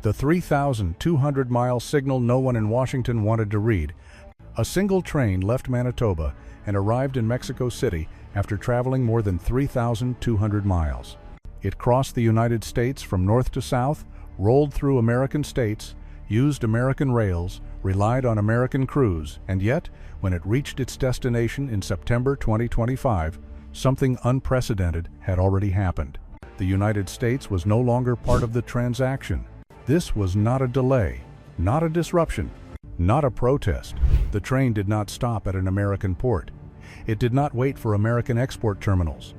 The 3,200-mile signal no one in Washington wanted to read. A single train left Manitoba and arrived in Mexico City after traveling more than 3,200 miles. It crossed the United States from north to south, rolled through American states, used American rails, relied on American crews, and yet, when it reached its destination in September 2025, something unprecedented had already happened. The United States was no longer part of the transaction. This was not a delay, not a disruption, not a protest. The train did not stop at an American port. It did not wait for American export terminals.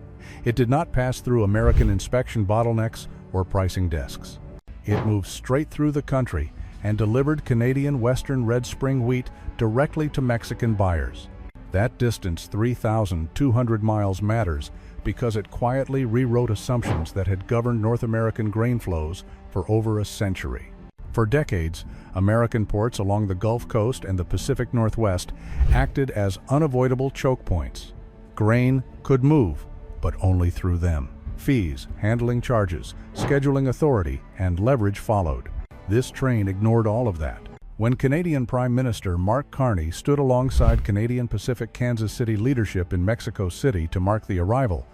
It did not pass through American inspection bottlenecks or pricing desks. It moved straight through the country and delivered Canadian Western Red Spring wheat directly to Mexican buyers. That distance, 3,200 miles, matters because it quietly rewrote assumptions that had governed North American grain flows for over a century. For decades, American ports along the Gulf Coast and the Pacific Northwest acted as unavoidable choke points. Grain could move, but only through them. Fees, handling charges, scheduling authority, and leverage followed. This train ignored all of that. When Canadian Prime Minister Mark Carney stood alongside Canadian Pacific Kansas City leadership in Mexico City to mark the arrival,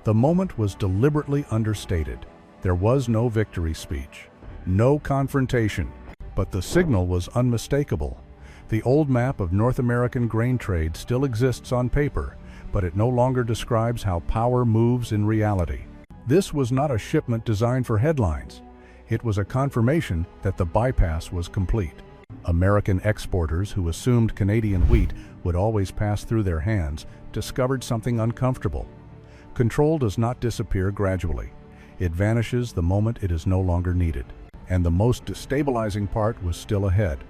the moment was deliberately understated. There was no victory speech, no confrontation, but the signal was unmistakable. The old map of North American grain trade still exists on paper, but it no longer describes how power moves in reality. This was not a shipment designed for headlines. It was a confirmation that the bypass was complete. American exporters who assumed Canadian wheat would always pass through their hands discovered something uncomfortable. Control does not disappear gradually. It vanishes the moment it is no longer needed. And the most destabilizing part was still ahead.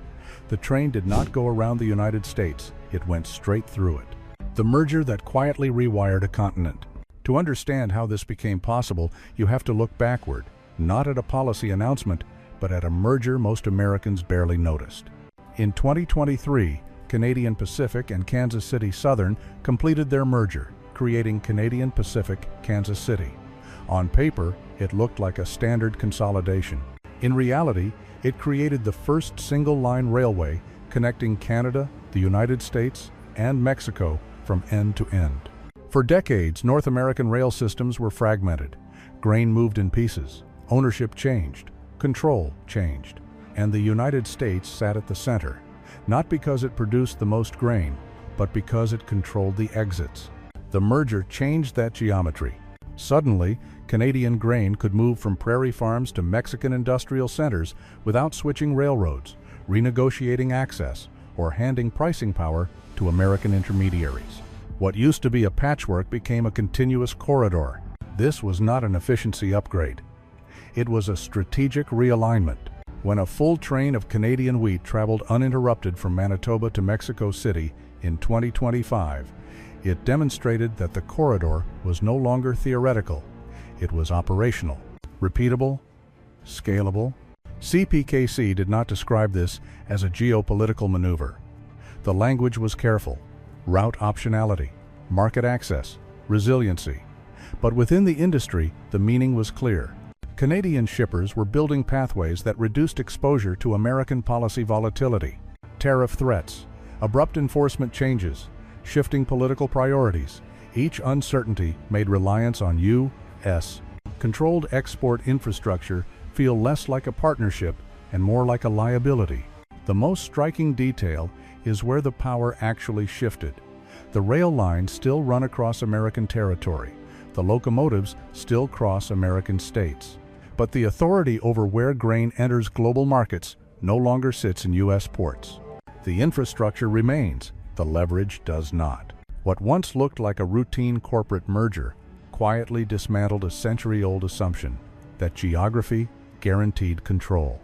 The train did not go around the United States. It went straight through it. The merger that quietly rewired a continent. To understand how this became possible, you have to look backward, not at a policy announcement, but at a merger most Americans barely noticed. In 2023, Canadian Pacific and Kansas City Southern completed their merger, creating Canadian Pacific Kansas City. On paper, it looked like a standard consolidation. In reality, it created the first single-line railway connecting Canada, the United States, and Mexico from end to end. For decades, North American rail systems were fragmented. Grain moved in pieces. Ownership changed. Control changed. And the United States sat at the center, not because it produced the most grain, but because it controlled the exits. The merger changed that geometry. Suddenly, Canadian grain could move from prairie farms to Mexican industrial centers without switching railroads, renegotiating access, or handing pricing power to American intermediaries. What used to be a patchwork became a continuous corridor. This was not an efficiency upgrade. It was a strategic realignment. When a full train of Canadian wheat traveled uninterrupted from Manitoba to Mexico City in 2025, it demonstrated that the corridor was no longer theoretical. It was operational, repeatable, scalable. CPKC did not describe this as a geopolitical maneuver. The language was careful: route optionality, market access, resiliency. But within the industry, the meaning was clear. Canadian shippers were building pathways that reduced exposure to American policy volatility. Tariff threats, abrupt enforcement changes, shifting political priorities. Each uncertainty made reliance on U.S. controlled export infrastructure feel less like a partnership and more like a liability. The most striking detail is where the power actually shifted. The rail lines still run across American territory. The locomotives still cross American states. But the authority over where grain enters global markets no longer sits in U.S. ports. The infrastructure remains, the leverage does not. What once looked like a routine corporate merger quietly dismantled a century-old assumption that geography guaranteed control.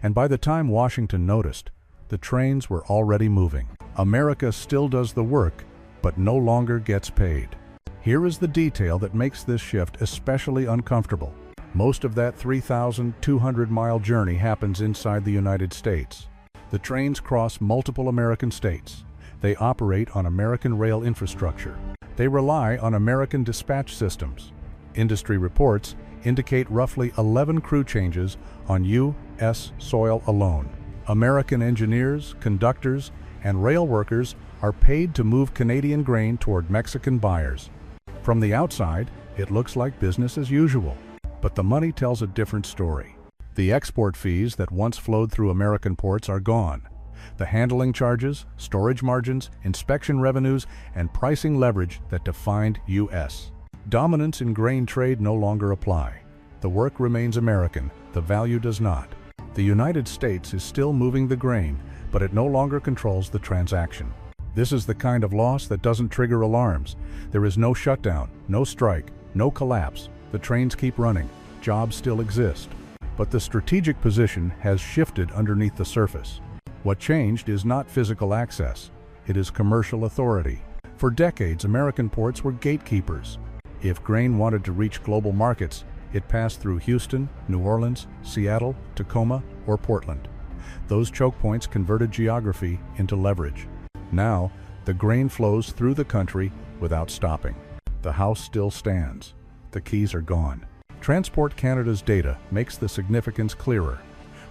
And by the time Washington noticed, the trains were already moving. America still does the work, but no longer gets paid. Here is the detail that makes this shift especially uncomfortable. Most of that 3,200-mile journey happens inside the United States. The trains cross multiple American states. They operate on American rail infrastructure. They rely on American dispatch systems. Industry reports indicate roughly 11 crew changes on U.S. soil alone. American engineers, conductors, and rail workers are paid to move Canadian grain toward Mexican buyers. From the outside, it looks like business as usual, but the money tells a different story. The export fees that once flowed through American ports are gone. The handling charges, storage margins, inspection revenues, and pricing leverage that defined U.S. dominance in grain trade no longer apply. The work remains American, the value does not. The United States is still moving the grain, but it no longer controls the transaction. This is the kind of loss that doesn't trigger alarms. There is no shutdown, no strike, no collapse. The trains keep running, jobs still exist. But the strategic position has shifted underneath the surface. What changed is not physical access, it is commercial authority. For decades, American ports were gatekeepers. If grain wanted to reach global markets, it passed through Houston, New Orleans, Seattle, Tacoma, or Portland. Those choke points converted geography into leverage. Now, the grain flows through the country without stopping. The house still stands. The keys are gone. Transport Canada's data makes the significance clearer.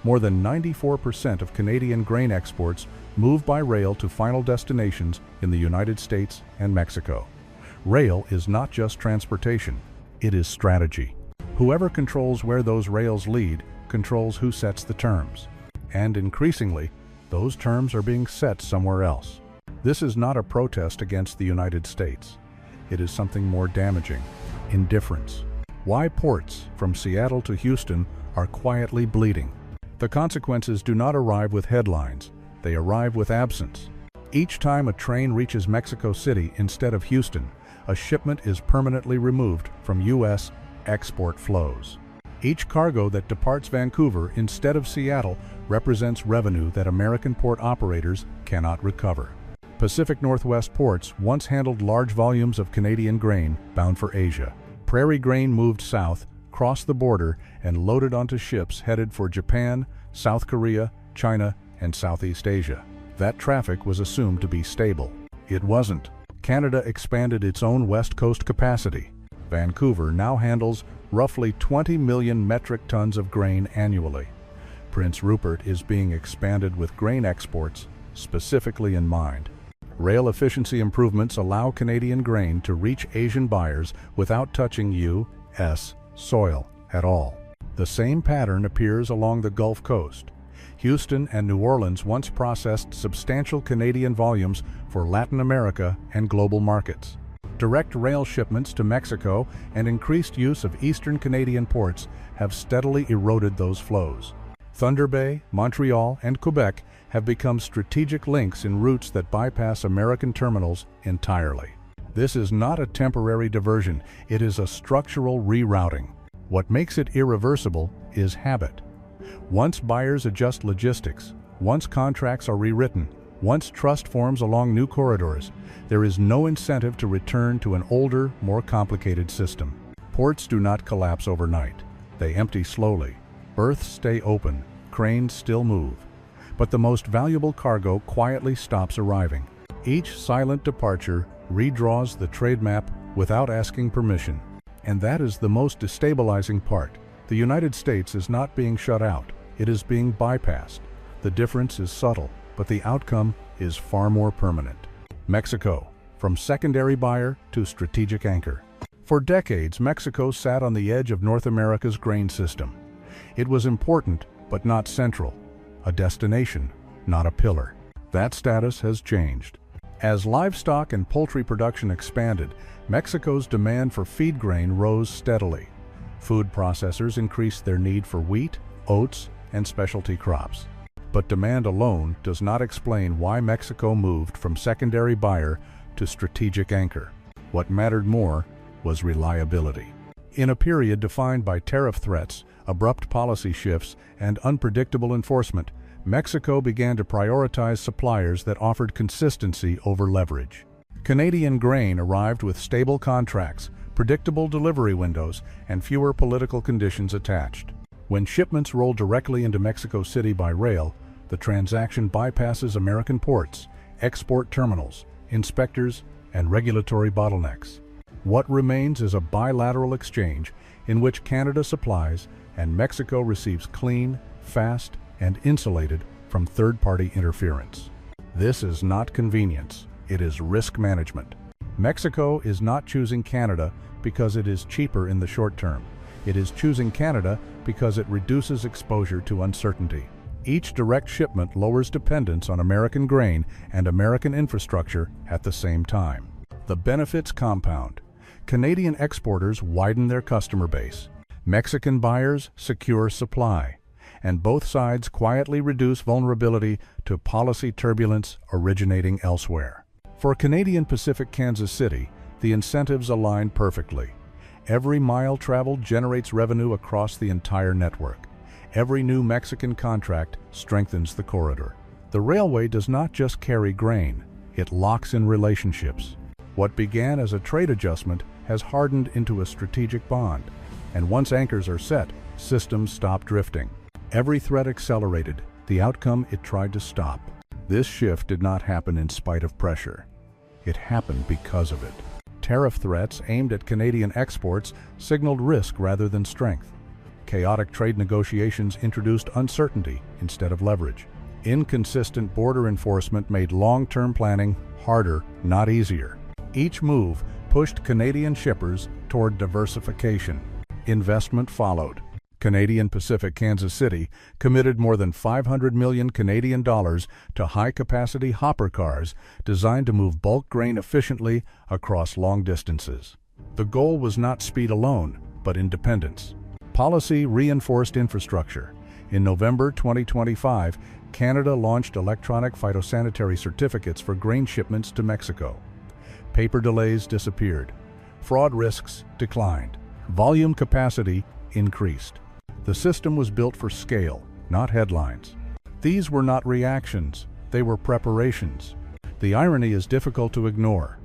More than 94% of Canadian grain exports move by rail to final destinations in the United States and Mexico. Rail is not just transportation, it is strategy. Whoever controls where those rails lead controls who sets the terms. And increasingly, those terms are being set somewhere else. This is not a protest against the United States. It is something more damaging: indifference. Why ports from Seattle to Houston are quietly bleeding. The consequences do not arrive with headlines, they arrive with absence. Each time a train reaches Mexico City instead of Houston, a shipment is permanently removed from U.S. export flows. Each cargo that departs Vancouver instead of Seattle represents revenue that American port operators cannot recover. Pacific Northwest ports once handled large volumes of Canadian grain bound for Asia. Prairie grain moved south, crossed the border, and loaded onto ships headed for Japan, South Korea, China, and Southeast Asia. That traffic was assumed to be stable. It wasn't. Canada expanded its own West Coast capacity. Vancouver now handles roughly 20 million metric tons of grain annually. Prince Rupert is being expanded with grain exports specifically in mind. Rail efficiency improvements allow Canadian grain to reach Asian buyers without touching U.S. soil at all. The same pattern appears along the Gulf Coast. Houston and New Orleans once processed substantial Canadian volumes for Latin America and global markets. Direct rail shipments to Mexico and increased use of eastern Canadian ports have steadily eroded those flows. Thunder Bay, Montreal, and Quebec have become strategic links in routes that bypass American terminals entirely. This is not a temporary diversion, it is a structural rerouting. What makes it irreversible is habit. Once buyers adjust logistics, once contracts are rewritten, once trust forms along new corridors, there is no incentive to return to an older, more complicated system. Ports do not collapse overnight. They empty slowly. Berths stay open. Cranes still move. But the most valuable cargo quietly stops arriving. Each silent departure redraws the trade map without asking permission. And that is the most destabilizing part. The United States is not being shut out. It is being bypassed. The difference is subtle, but the outcome is far more permanent. Mexico, from secondary buyer to strategic anchor. For decades, Mexico sat on the edge of North America's grain system. It was important, but not central. A destination, not a pillar. That status has changed. As livestock and poultry production expanded, Mexico's demand for feed grain rose steadily. Food processors increased their need for wheat, oats, and specialty crops. But demand alone does not explain why Mexico moved from secondary buyer to strategic anchor. What mattered more was reliability. In a period defined by tariff threats, abrupt policy shifts, and unpredictable enforcement, Mexico began to prioritize suppliers that offered consistency over leverage. Canadian grain arrived with stable contracts, predictable delivery windows, and fewer political conditions attached. When shipments roll directly into Mexico City by rail, the transaction bypasses American ports, export terminals, inspectors, and regulatory bottlenecks. What remains is a bilateral exchange in which Canada supplies and Mexico receives clean, fast, and insulated from third-party interference. This is not convenience, it is risk management. Mexico is not choosing Canada because it is cheaper in the short term. It is choosing Canada because it reduces exposure to uncertainty. Each direct shipment lowers dependence on American grain and American infrastructure at the same time. The benefits compound. Canadian exporters widen their customer base. Mexican buyers secure supply. And both sides quietly reduce vulnerability to policy turbulence originating elsewhere. For Canadian Pacific Kansas City, the incentives align perfectly. Every mile traveled generates revenue across the entire network. Every new Mexican contract strengthens the corridor. The railway does not just carry grain, it locks in relationships. What began as a trade adjustment has hardened into a strategic bond. And once anchors are set, systems stop drifting. Every threat accelerated, the outcome it tried to stop. This shift did not happen in spite of pressure. It happened because of it. Tariff threats aimed at Canadian exports signaled risk rather than strength. Chaotic trade negotiations introduced uncertainty instead of leverage. Inconsistent border enforcement made long-term planning harder, not easier. Each move pushed Canadian shippers toward diversification. Investment followed. Canadian Pacific Kansas City committed more than 500 million Canadian dollars to high-capacity hopper cars designed to move bulk grain efficiently across long distances. The goal was not speed alone, but independence. Policy reinforced infrastructure. In November 2025, Canada launched electronic phytosanitary certificates for grain shipments to Mexico. Paper delays disappeared. Fraud risks declined. Volume capacity increased. The system was built for scale, not headlines. These were not reactions, they were preparations. The irony is difficult to ignore.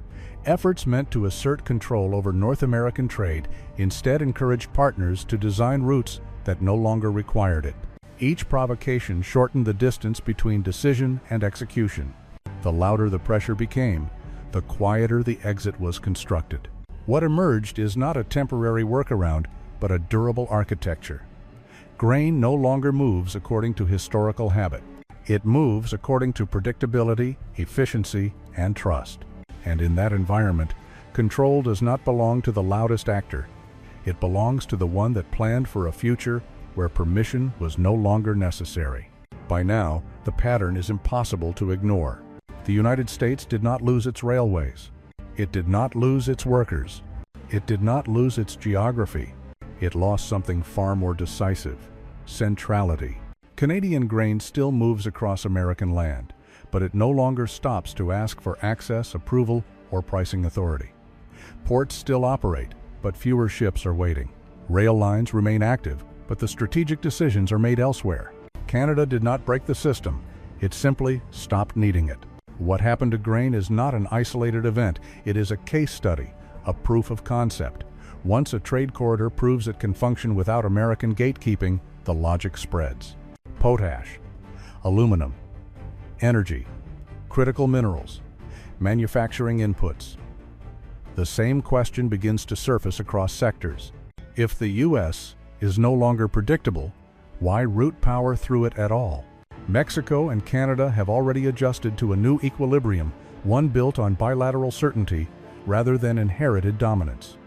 Efforts meant to assert control over North American trade instead encouraged partners to design routes that no longer required it. Each provocation shortened the distance between decision and execution. The louder the pressure became, the quieter the exit was constructed. What emerged is not a temporary workaround, but a durable architecture. Grain no longer moves according to historical habit. It moves according to predictability, efficiency, and trust. And in that environment, control does not belong to the loudest actor. It belongs to the one that planned for a future where permission was no longer necessary. By now, the pattern is impossible to ignore. The United States did not lose its railways. It did not lose its workers. It did not lose its geography. It lost something far more decisive: centrality. Canadian grain still moves across American land, but it no longer stops to ask for access, approval, or pricing authority. Ports still operate, but fewer ships are waiting. Rail lines remain active, but the strategic decisions are made elsewhere. Canada did not break the system, it simply stopped needing it. What happened to grain is not an isolated event, it is a case study, a proof of concept. Once a trade corridor proves it can function without American gatekeeping, the logic spreads. Potash, aluminum, energy, critical minerals, manufacturing inputs. The same question begins to surface across sectors. If the U.S. is no longer predictable, why route power through it at all? Mexico and Canada have already adjusted to a new equilibrium, one built on bilateral certainty rather than inherited dominance.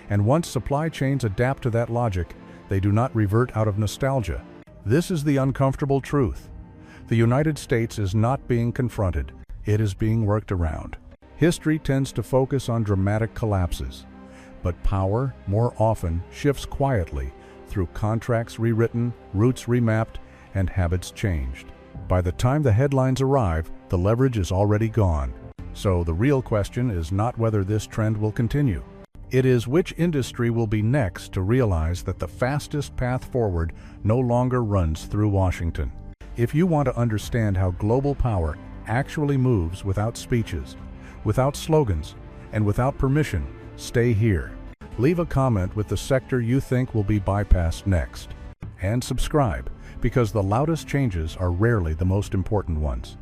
And once supply chains adapt to that logic, they do not revert out of nostalgia. This is the uncomfortable truth. The United States is not being confronted, it is being worked around. History tends to focus on dramatic collapses, but power, more often, shifts quietly through contracts rewritten, routes remapped, and habits changed. By the time the headlines arrive, the leverage is already gone. So the real question is not whether this trend will continue. It is which industry will be next to realize that the fastest path forward no longer runs through Washington. If you want to understand how global power actually moves without speeches, without slogans, and without permission, stay here. Leave a comment with the sector you think will be bypassed next. And subscribe, because the loudest changes are rarely the most important ones.